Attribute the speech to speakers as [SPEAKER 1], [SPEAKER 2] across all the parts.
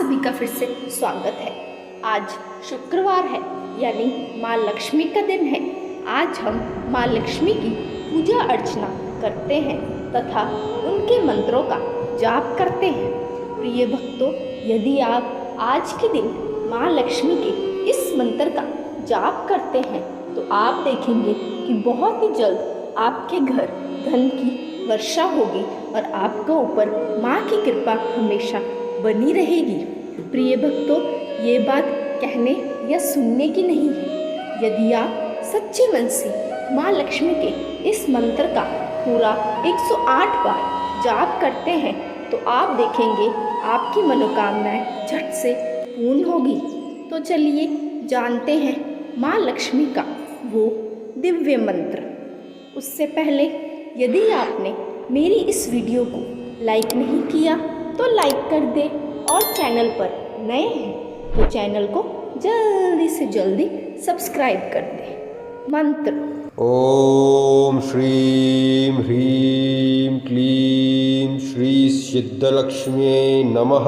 [SPEAKER 1] सभी का फिर से स्वागत है। आज शुक्रवार है, यानी माँ लक्ष्मी का दिन है। आज हम माँ लक्ष्मी की पूजा अर्चना करते हैं तथा उनके मंत्रों का जाप करते हैं। प्रिय भक्तों, यदि आप आज के दिन माँ लक्ष्मी के इस मंत्र का जाप करते हैं तो आप देखेंगे कि बहुत ही जल्द आपके घर धन की वर्षा होगी और आपके ऊपर माँ की कृपा हमेशा बनी रहेगी। प्रिय भक्तों, ये बात कहने या सुनने की नहीं है। यदि आप सच्चे मन से माँ लक्ष्मी के इस मंत्र का पूरा 108 बार जाप करते हैं तो आप देखेंगे आपकी मनोकामनाएं झट से पूर्ण होगी। तो चलिए जानते हैं माँ लक्ष्मी का वो दिव्य मंत्र। उससे पहले यदि आपने मेरी इस वीडियो को लाइक नहीं किया तो लाइक कर दें और चैनल पर नए हैं तो चैनल को जल्दी से जल्दी सब्सक्राइब कर दें। मंत्र:
[SPEAKER 2] ओम श्रीं ह्रीं क्लीं श्री सिद्धलक्ष्म्यै नमः।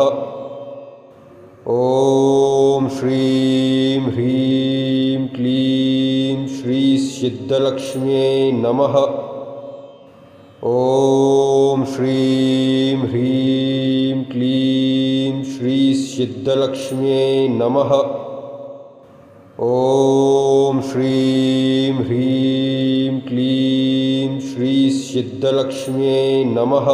[SPEAKER 2] ओम श्रीं ह्रीं क्लीं श्री सिद्धलक्ष्म्यै नमः। ओम श्रीं ह्रीं क्लीं श्री सिद्धलक्ष्म्यै नमः। ओम श्रीं ह्रीं क्लीं श्री सिद्धलक्ष्म्यै नमः।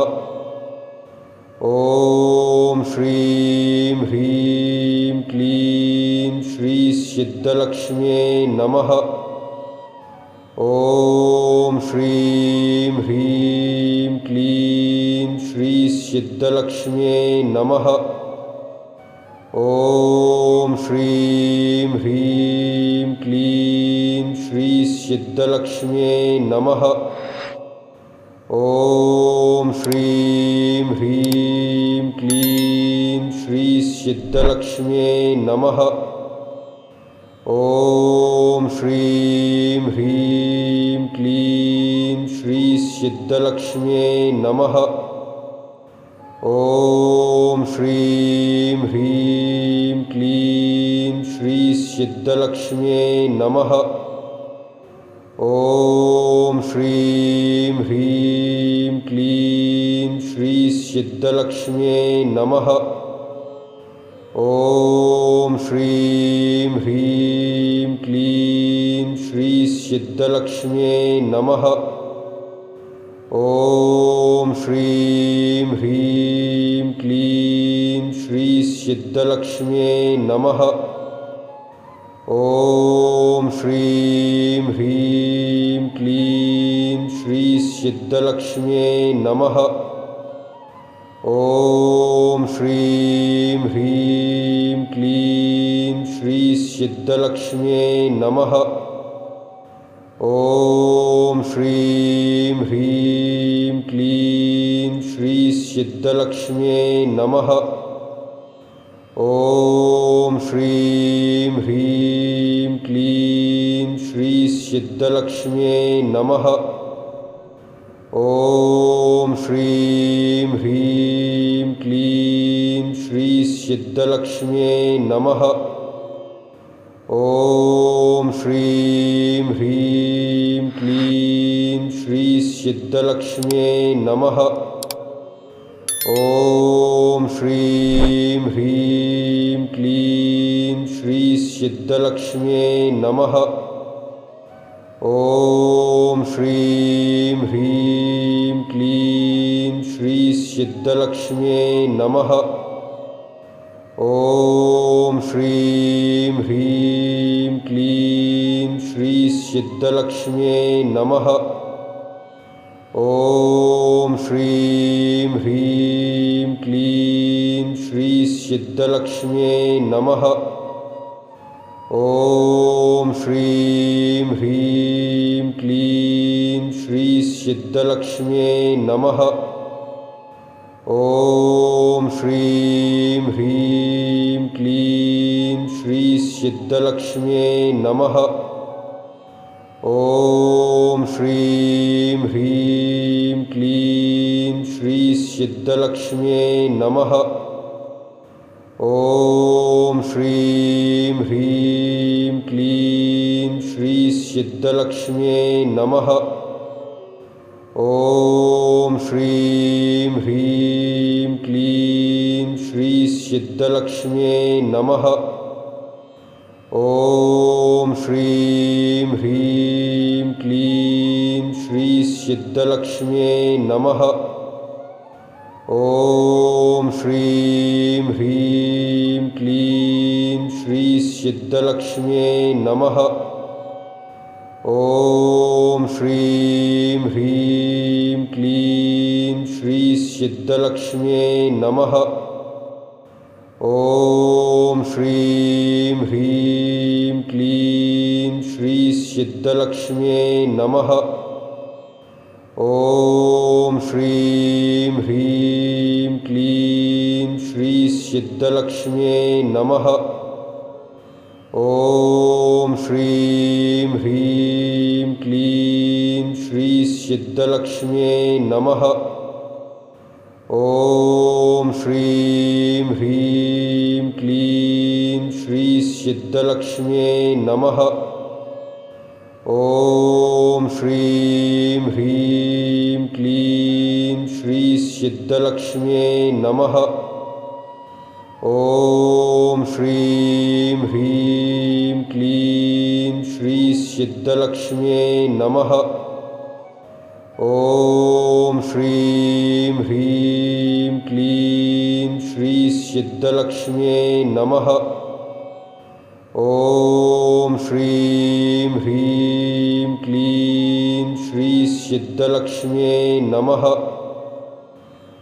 [SPEAKER 2] ओम श्रीं ह्रीं क्लीं श्री सिद्धलक्ष्म्यै नमः। ओम श्रीं ह्रीं क्लीं श्री सिद्धलक्ष्म्यै नमः। ओम श्रीं ह्रीं क्लीं श्री सिद्धलक्ष्म्यै नमः। ओम श्रीं ह्रीं क्लीं श्री सिद्धलक्ष्म्यै नमः। ओम श्रीं ह्रीं क्लीं श्री सिद्धलक्ष्म्यै नमः। ओम श्रीं ह्रीं क्लीं श्री सिद्धलक्ष्म्यै नमः। ओम श्रीं ह्रीं क्लीं श्री सिद्धलक्ष्म्यै नमः। ओम श्रीं ह्रीं क्लीं श्री सिद्धलक्ष्म्यै नमः। ओम श्रीं ह्रीं क्लीं श्री सिद्धलक्ष्म्यै नमः। ओम श्रीं ह्रीं क्लीं श्री सिद्धलक्ष्म्यै नमः। ओम श्रीं ह्रीं क्लीं श्री सिद्धलक्ष्म्यै नमः। ओम श्रीं ह्रीं क्लीं श्री सिद्धलक्ष्म्यै नमः। ओम श्रीं ह्रीं क्लीं श्री सिद्धलक्ष्म्यै नमः। ओम श्रीं ह्रीं क्लीं श्री सिद्धलक्ष्म्यै नमः। ओम श्रीं ह्रीं क्लीं श्री सिद्धलक्ष्म्यै नमः। ओम श्रीं ह्रीं क्लीं श्री सिद्धलक्ष्म्यै नमः। ओम श्रीं ह्रीं क्लीं श्री सिद्धलक्ष्म्यै नमः। ओम श्रीं ह्रीं क्लीं श्री सिद्धलक्ष्म्यै नमः। ओम श्रीं ह्रीं क्लीं श्री सिद्धलक्ष्म्यै नमः। ओम श्रीं ह्रीं क्लीं श्री सिद्धलक्ष्म्यै नमः। ओम श्रीं ह्रीं क्लीं श्री सिद्धलक्ष्म्यै नमः। ओम श्रीं ह्रीं क्लीं श्री सिद्धलक्ष्म्यै नमः। ॐ श्रीं ह्रीं क्लीं श्रीसिद्धलक्ष्म्यै नमः। ॐ श्रीं ह्रीं क्लीं श्रीसिद्धलक्ष्म्यै नमः। ॐ श्रीं ह्रीं क्लीं श्रीसिद्धलक्ष्म्यै नमः। ॐ श्रीं ह्रीं क्लीं श्रीसिद्धलक्ष्म्यै नमः। ॐ श्रीं ह्रीं क्लीं श्रीसिद्धलक्ष्म्यै नमः। ॐ श्रीं ह्रीं क्लीं श्रीसिद्धलक्ष्म्यै नमः। ॐ श्रीं ह्रीं क्लीं श्रीसिद्धलक्ष्म्यै नमः। ॐ श्रीं ह्रीं क्लीं श्रीसिद्धलक्ष्म्यै नमः। ॐ श्रीं ह्रीं क्लीं श्रीसिद्धलक्ष्म्यै नमः। ॐ श्रीं ह्रीं क्लीं श्रीसिद्धलक्ष्म्यै नमः। ॐ श्रीं ह्रीं क्लीं श्रीसिद्धलक्ष्म्यै नमः। ॐ श्रीं ह्रीं क्लीं श्रीसिद्धलक्ष्म्यै नमः। ॐ श्रीं ह्रीं क्लीं श्रीसिद्धलक्ष्म्यै नमः।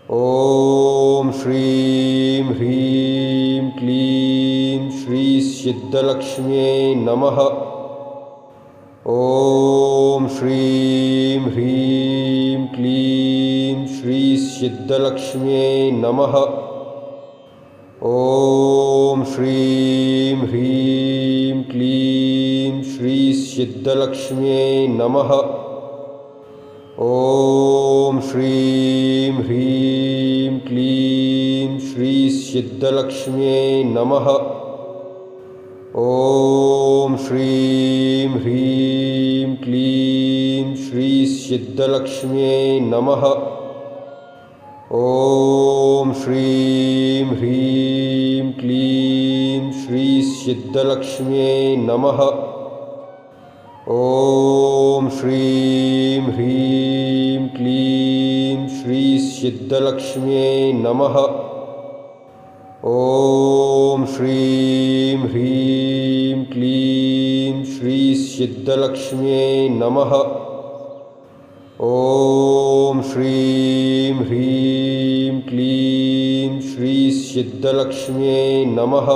[SPEAKER 2] ॐ श्रीं ह्रीं क्लीं श्रीसिद्धलक्ष्म्यै नमः। ॐ श्रीं ह्रीं क्लीं श्रीसिद्धलक्ष्म्यै नमः। ॐ श्रीं ह्रीं क्लीं श्रीसिद्धलक्ष्म्यै नमः। ॐ श्रीं ह्रीं क्लीं श्रीसिद्धलक्ष्म्यै नमः। ॐ श्रीं ह्रीं क्लीं श्रीसिद्धलक्ष्म्यै नमः। ॐ श्रीं ह्रीं क्लीं श्रीसिद्धलक्ष्म्यै नमः। ॐ श्रीं ह्रीं क्लीं श्रीसिद्धलक्ष्म्यै नमः। ॐ श्रीं ह्रीं क्लीं श्रीसिद्धलक्ष्म्यै नमः। ॐ श्रीं ह्रीं क्लीं श्रीसिद्धलक्ष्म्यै नमः।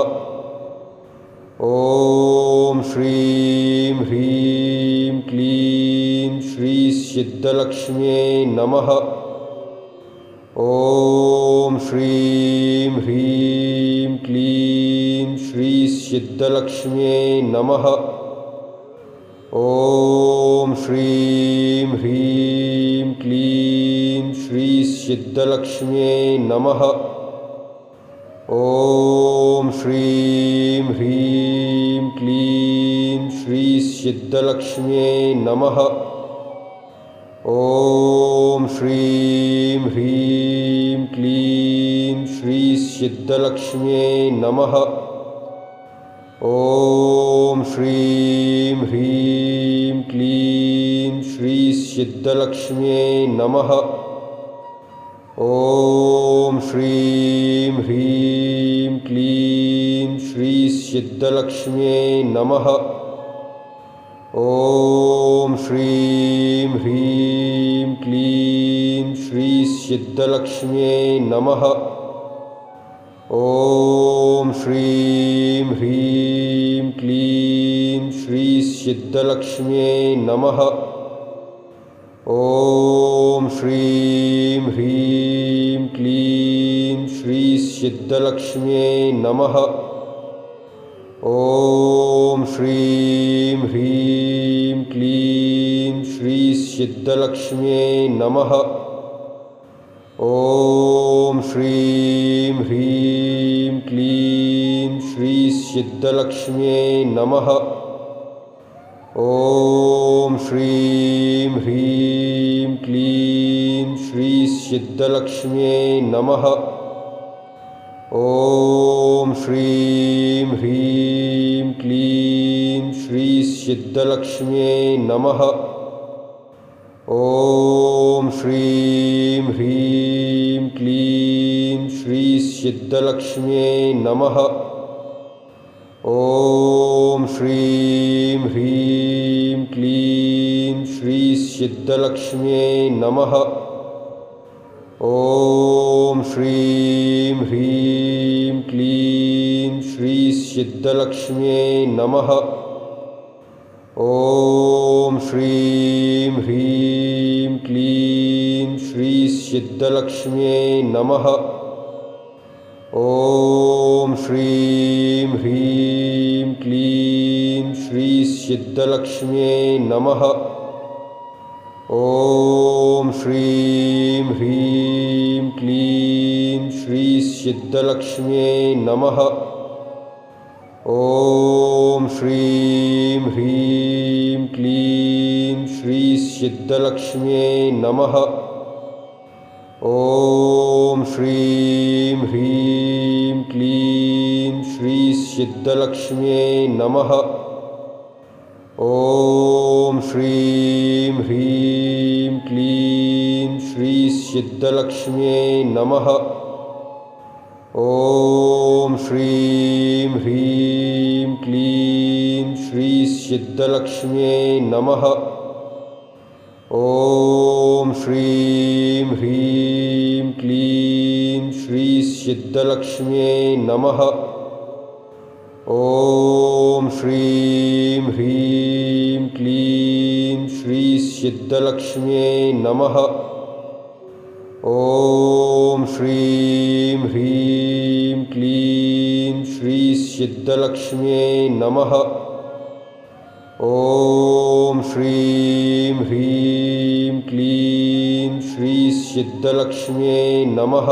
[SPEAKER 2] ॐ श्रीं ह्रीं क्लीं श्रीसिद्धलक्ष्म्यै नमः। ॐ श्रीं ह्रीं क्लीं श्रीसिद्धलक्ष्म्यै नमः। ॐ श्रीं ह्रीं क्लीं श्रीसिद्धलक्ष्म्यै नमः। ॐ श्रीं ह्रीं क्लीं श्रीसिद्धलक्ष्म्यै नमः। ॐ श्रीं ह्रीं क्लीं श्रीसिद्धलक्ष्म्यै नमः। ॐ श्रीं ह्रीं क्लीं श्रीसिद्धलक्ष्म्यै नमः। ॐ श्रीं ह्रीं क्लीं श्रीसिद्धलक्ष्म्यै नमः। ॐ श्रीं ह्रीं क्लीं श्रीसिद्धलक्ष्म्यै नमः। ॐ श्रीं ह्रीं क्लीं श्रीसिद्धलक्ष्म्यै नमः। ॐ श्रीं ह्रीं क्लीं श्रीसिद्धलक्ष्म्यै नमः। ॐ श्रीं ह्रीं क्लीं श्रीसिद्धलक्ष्म्यै नमः। ॐ श्रीं ह्रीं क्लीं सिद्धलक्ष्म्यै नमः। ॐ श्रीं ह्रीं क्लीं श्रीसिद्धलक्ष्म्यै नमः। ॐ श्रीं ह्रीं क्लीं श्रीसिद्धलक्ष्म्यै नमः। ॐ श्रीं ह्रीं क्लीं श्रीसिद्धलक्ष्म्यै नमः। ॐ श्रीं ह्रीं क्लीं श्रीसिद्धलक्ष्म्यै नमः। ॐ श्रीं ह्रीं क्लीं श्रीसिद्धलक्ष्म्यै नमः। ॐ श्रीं ह्रीं क्लीं श्रीसिद्धलक्ष्म्यै नमः। ॐ श्रीं ह्रीं क्लीं श्रीसिद्धलक्ष्म्यै नमः। ॐ श्रीं ह्रीं क्लीं श्रीसिद्धलक्ष्म्यै नमः। ॐ श्रीं ह्रीं क्लीं श्रीसिद्धलक्ष्म्यै नमः। ॐ श्रीं ह्रीं क्लीं श्रीसिद्धलक्ष्म्यै नमः। ॐ श्रीं ह्रीं क्लीं श्रीसिद्धलक्ष्म्यै नमः। ॐ श्रीं ह्रीं क्लीं श्रीसिद्धलक्ष्म्यै नमः। ॐ श्रीं ह्रीं क्लीं श्रीसिद्धलक्ष्म्यै नमः। ॐ श्रीं ह्रीं क्लीं श्रीसिद्धलक्ष्म्यै नमः। ॐ श्रीं ह्रीं क्लीं श्रीसिद्धलक्ष्म्यै नमः। ॐ श्रीं ह्रीं क्लीं श्रीसिद्धलक्ष्म्यै नमः।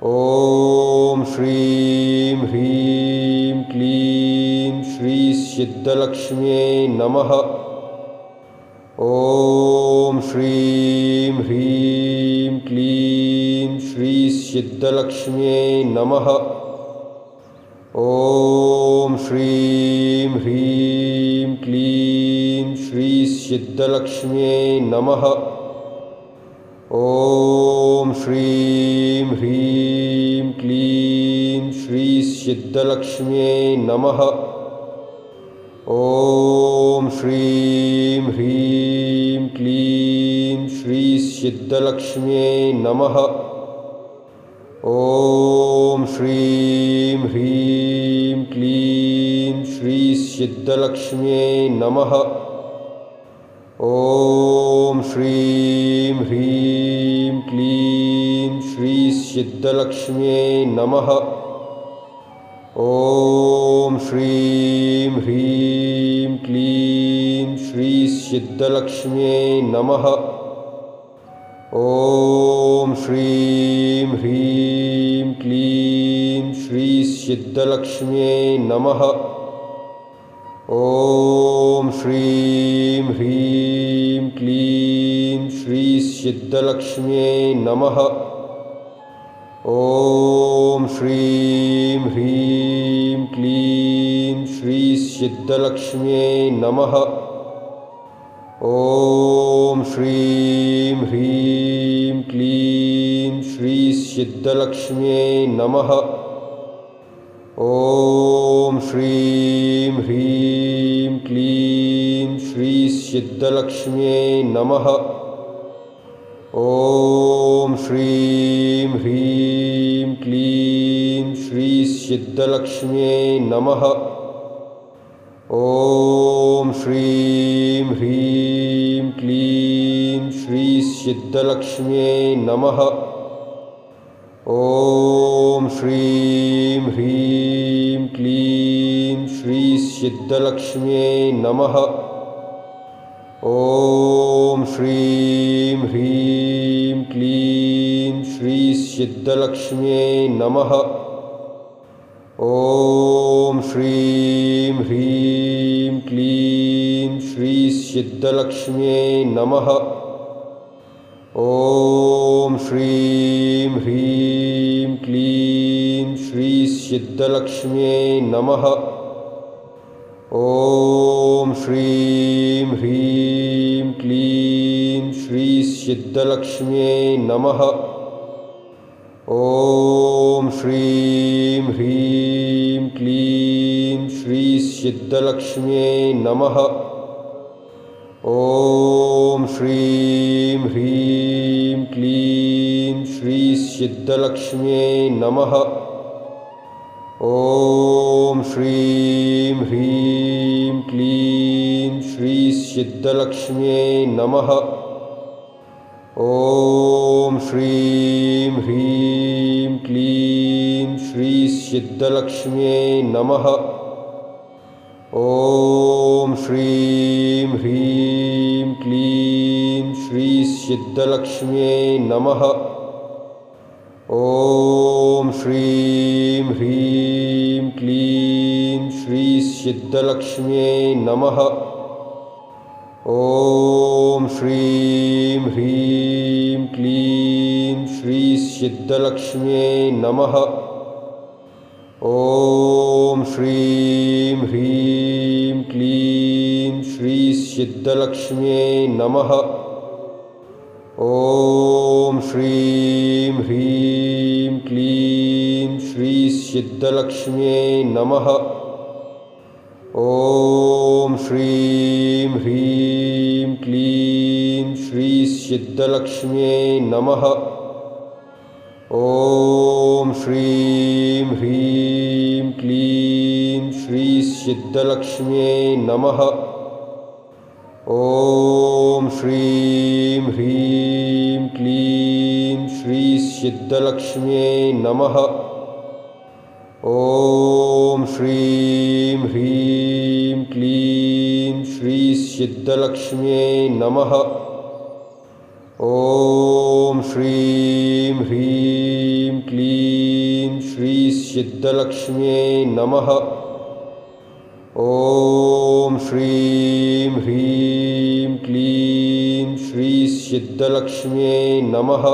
[SPEAKER 2] ॐ श्रीं ह्रीं क्लीं श्रीसिद्धलक्ष्म्यै नमः। ॐ श्रीं ह्रीं क्लीं श्रीसिद्धलक्ष्म्यै नमः। ॐ श्रीं ह्रीं क्लीं श्रीसिद्धलक्ष्म्यै नमः। ॐ श्रीं ह्रीं क्लीं श्रीसिद्धलक्ष्म्यै नमः। ॐ श्रीं ह्रीं क्लीं श्रीसिद्धलक्ष्म्यै नमः। ॐ श्रीं ह्रीं क्लीं श्रीसिद्धलक्ष्म्यै नमः। ॐ श्रीं ह्रीं क्लीं श्रीसिद्धलक्ष्म्यै नमः। ॐ श्रीं ह्रीं क्लीं श्रीसिद्धलक्ष्म्यै नमः। ॐ श्रीं ह्रीं क्लीं श्रीसिद्धलक्ष्म्यै नमः। ॐ श्रीं ह्रीं क्लीं श्रीसिद्धलक्ष्म्यै नमः। ॐ श्रीं ह्रीं क्लीं श्रीसिद्धलक्ष्म्यै नमः। ॐ श्रीं ह्रीं क्लीं श्रीसिद्धलक्ष्म्यै नमः। ॐ श्रीं ह्रीं क्लीं श्रीसिद्धलक्ष्म्यै नमः। ॐ श्रीं ह्रीं क्लीं श्रीसिद्धलक्ष्म्यै नमः। ॐ श्रीं ह्रीं क्लीं श्रीसिद्धलक्ष्म्यै नमः। ॐ श्रीं ह्रीं क्लीं श्रीसिद्धलक्ष्म्यै नमः। ॐ श्रीं ह्रीं क्लीं श्रीसिद्धलक्ष्म्यै नमः। ॐ श्रीं ह्रीं क्लीं श्रीसिद्धलक्ष्म्यै नमः। ॐ श्रीं ह्रीं क्लीं श्रीसिद्धलक्ष्म्यै नमः। ॐ श्रीं ह्रीं क्लीं श्रीसिद्धलक्ष्म्यै नमः। ॐ श्रीं ह्रीं क्लीं श्रीसिद्धलक्ष्म्यै नमः। ॐ श्रीं ह्रीं क्लीं श्रीसिद्धलक्ष्म्यै नमः। ॐ श्रीं ह्रीं क्लीं श्रीसिद्धलक्ष्म्यै नमः। ॐ श्रीं ह्रीं क्लीं श्रीसिद्धलक्ष्म्यै नमः। ॐ श्रीं ह्रीं क्लीं श्रीसिद्धलक्ष्म्यै नमः। ॐ श्रीं ह्रीं क्लीं श्रीसिद्धलक्ष्म्यै नमः। ॐ श्रीं ह्रीं क्लीं श्रीसिद्धलक्ष्म्यै नमः। ॐ श्रीं ह्रीं क्लीं श्रीसिद्धलक्ष्म्यै नमः। ॐ श्रीं ह्रीं क्लीं श्रीसिद्धलक्ष्म्यै नमः। ॐ श्रीं ह्रीं क्लीं श्रीसिद्धलक्ष्म्यै नमः। ॐ श्रीं ह्रीं क्लीं श्रीसिद्धलक्ष्म्यै नमः। ॐ श्रीं ह्रीं क्लीं श्रीसिद्धलक्ष्म्यै नमः। ॐ श्रीं ह्रीं क्लीं श्रीसिद्धलक्ष्म्यै नमः। ॐ श्रीं ह्रीं क्लीं श्रीसिद्धलक्ष्म्यै नमः। ॐ श्रीं ह्रीं क्लीं श्रीसिद्धलक्ष्म्यै नमः।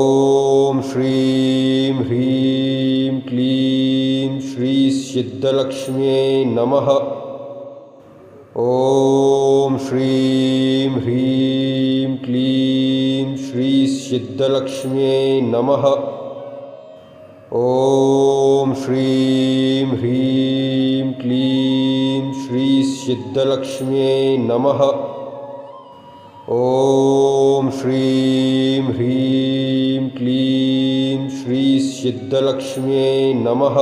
[SPEAKER 2] ॐ श्रीं ह्रीं क्लीं श्रीसिद्धलक्ष्म्यै नमः। ॐ श्रीं ह्रीं क्लीं श्रीसिद्धलक्ष्म्यै नमः। ॐ श्रीं ह्रीं क्लीं श्रीसिद्धलक्ष्म्यै नमः। ॐ श्रीं ह्रीं क्लीं श्रीसिद्धलक्ष्म्यै नमः।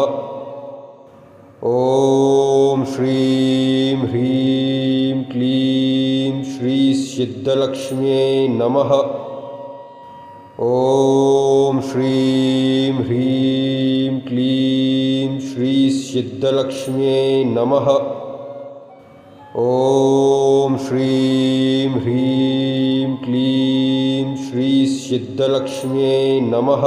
[SPEAKER 2] ॐ श्रीं ह्रीं क्लीं श्रीसिद्धलक्ष्म्यै नमः। ॐ श्रीं ह्रीं क्लीं श्रीसिद्धलक्ष्म्यै नमः। ॐ श्रीं ह्रीं क्लीं श्रीसिद्धलक्ष्म्यै नमः।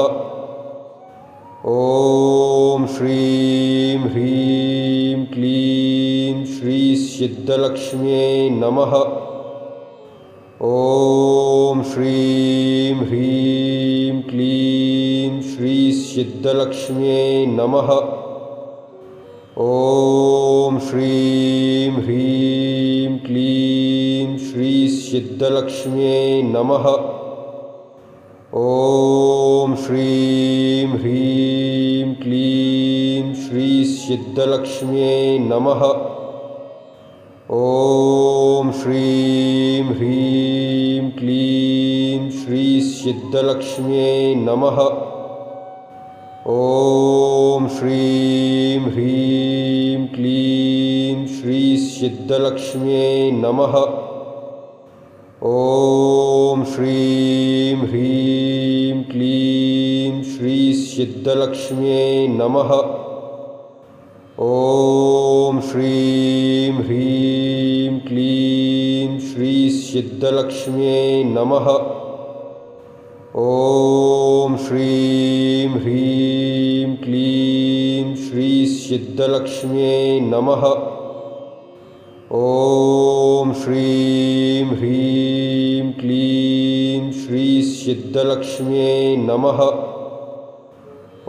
[SPEAKER 2] ॐ श्रीं ह्रीं क्लीं श्रीसिद्धलक्ष्म्यै नमः। ॐ श्रीं ह्रीं क्लीं श्रीसिद्धलक्ष्म्यै नमः। ॐ श्रीं ह्रीं क्लीं श्रीसिद्धलक्ष्म्यै नमः। ॐ श्रीं ह्रीं क्लीं श्रीसिद्धलक्ष्म्यै नमः। ॐ श्रीं ह्रीं क्लीं श्रीसिद्धलक्ष्म्यै नमः। ॐ श्रीं ह्रीं क्लीं श्रीसिद्धलक्ष्म्यै नमः। ॐ श्रीं ह्रीं क्लीं श्रीसिद्धलक्ष्म्यै नमः। ॐ श्रीं ह्रीं क्लीं श्रीसिद्धलक्ष्म्यै नमः। ॐ श्रीं ह्रीं क्लीं सिद्धलक्ष्म्यै नमः। ॐ श्रीं ह्रीं क्लीं श्री सिद्धलक्ष्म्यै नमः।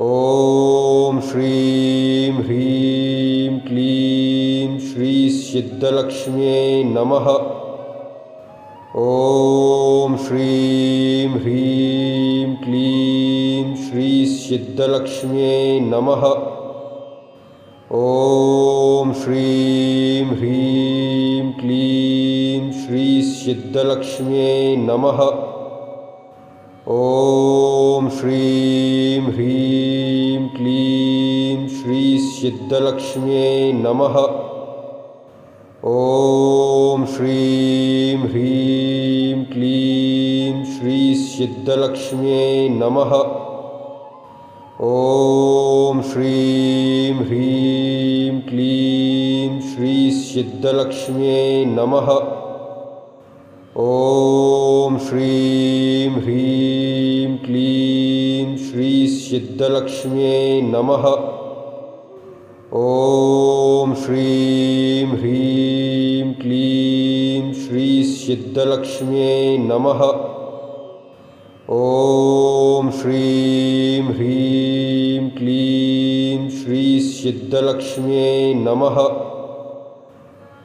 [SPEAKER 2] ॐ श्रीं ह्रीं क्लीं श्री सिद्धलक्ष्म्यै नमः। ॐ श्रीं ह्रीं क्लीं श्री सिद्धलक्ष्म्यै नमः। ॐ श्रीं ह्रीं क्लीं श्री सिद्धलक्ष्म्यै नमः। ॐ श्रीं ह्रीं क्लीं श्री सिद्धलक्ष्म्यै नमः। ॐ श्रीं ह्रीं क्लीं श्री सिद्धलक्ष्म्यै नमः। ॐ श्रीं ह्रीं क्लीं श्री सिद्धलक्ष्म्यै नमः। ॐ श्रीं ह्रीं क्लीं श्री सिद्धलक्ष्म्यै नमः। ॐ श्रीं ह्रीं क्लीं श्री सिद्धलक्ष्म्यै नमः। ॐ श्रीं ह्रीं क्लीं श्री सिद्धलक्ष्म्यै नमः।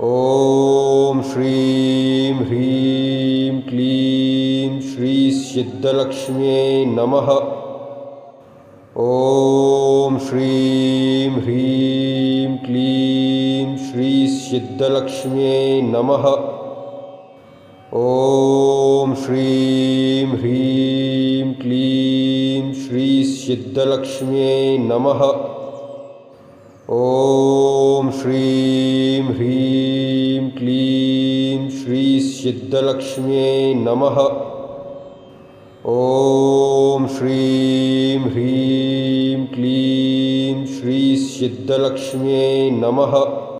[SPEAKER 2] ॐ श्रीं ह्रीं क्लीं श्री सिद्धलक्ष्म्यै नमः। ॐ श्रीं ह्रीं क्लीं श्री सिद्धलक्ष्म्यै नमः। ॐ श्रीं ह्रीं क्लीं श्री सिद्धलक्ष्म्यै नमः। ॐ श्रीं ह्रीं क्लीं श्री सिद्धलक्ष्म्यै नमः। ॐ श्रीं ह्रीं क्लीं श्री सिद्धलक्ष्म्यै नमः।